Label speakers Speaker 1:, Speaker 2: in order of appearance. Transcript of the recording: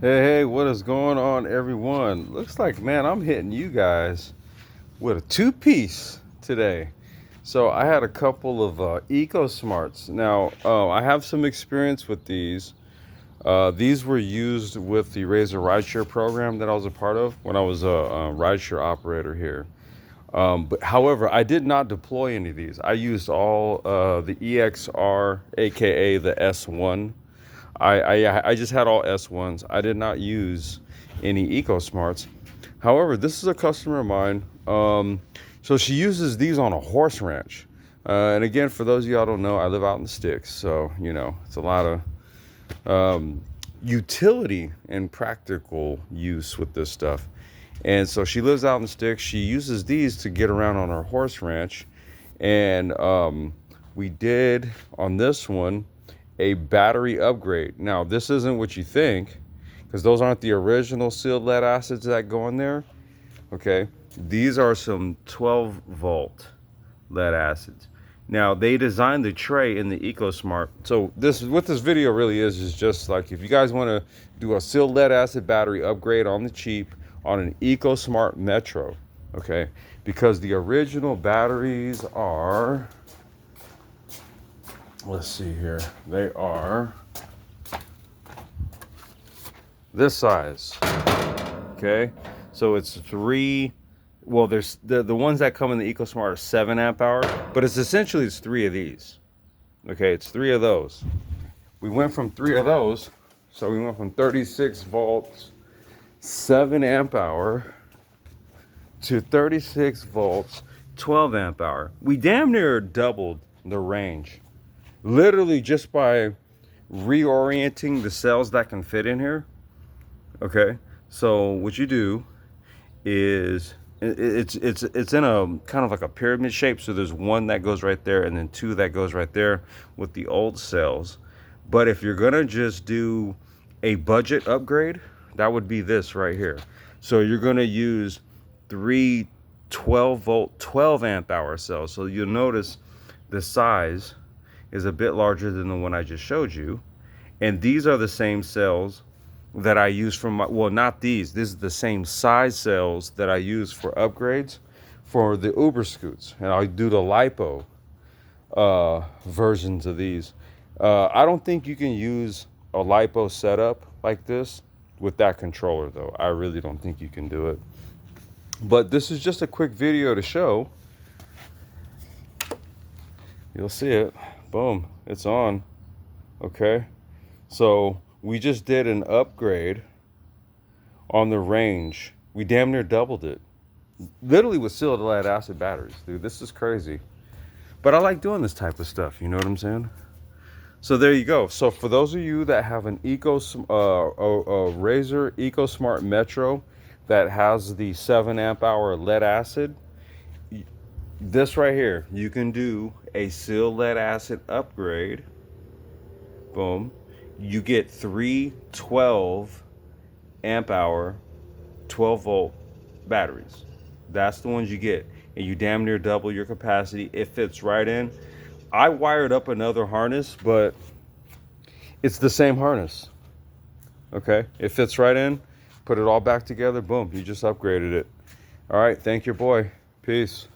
Speaker 1: Hey, what is going on, everyone? Looks like, man, I'm hitting you guys with a two-piece today. So I had a couple of EcoSmarts. Now, I have some experience with these. These were used with the Razor rideshare program that I was a part of when I was a rideshare operator here. But however, I did not deploy any of these. I used all the EXR, aka the S1. I just had all S1s. I did not use any EcoSmarts. However, this is a customer of mine. So she uses these on a horse ranch. And again, for those of y'all don't know, I live out in the sticks, so it's a lot of utility and practical use with this stuff. And so she lives out in the sticks. She uses these to get around on her horse ranch. And we did on this one a battery upgrade. Now, this isn't what you think, because those aren't the original sealed lead acids that go in there. Okay, these are some 12 volt lead acids. Now, they designed the tray in the EcoSmart. So this is what this video really is just like if you guys want to do a sealed lead acid battery upgrade on the cheap on an EcoSmart Metro. Okay, because the original batteries are, let's see here, they are this size. Okay, so it's three. Well, there's the ones that come in the EcoSmart are 7 amp hour, but it's three of these. Okay, it's three of those. We went from three of those, so we went from 36 volts 7 amp hour to 36 volts 12 amp hour. We damn near doubled the range, literally just by reorienting the cells that can fit in here. Okay, so what you do is it's in a kind of like a pyramid shape. So there's one that goes right there, and then two that goes right there with the old cells. But if you're gonna just do a budget upgrade, that would be this right here. So you're gonna use three 12 volt 12 amp hour cells. So you'll notice the size is a bit larger than the one I just showed you, and these are the same cells that I use for my, well, not these. This is the same size cells that I use for upgrades for the Uber scoots. And I do the LiPo versions of these. I don't think you can use a LiPo setup like this with that controller, though. I really don't think you can do it. But this is just a quick video to show. You'll see it. Boom, it's on. Okay, so we just did an upgrade on the range. We damn near doubled it. Literally with sealed lead acid batteries, dude. This is crazy. But I like doing this type of stuff. You know what I'm saying? So there you go. So for those of you that have an Razor EcoSmart Metro that has the 7 amp hour lead acid, this right here, you can do a sealed lead acid upgrade. Boom. You get three 12 amp hour 12 volt batteries. That's the ones you get, and you damn near double your capacity. It fits right in. I wired up another harness, but it's the same harness. Okay, it fits right in. Put it all back together. Boom, you just upgraded it. All right, thank your boy. Peace.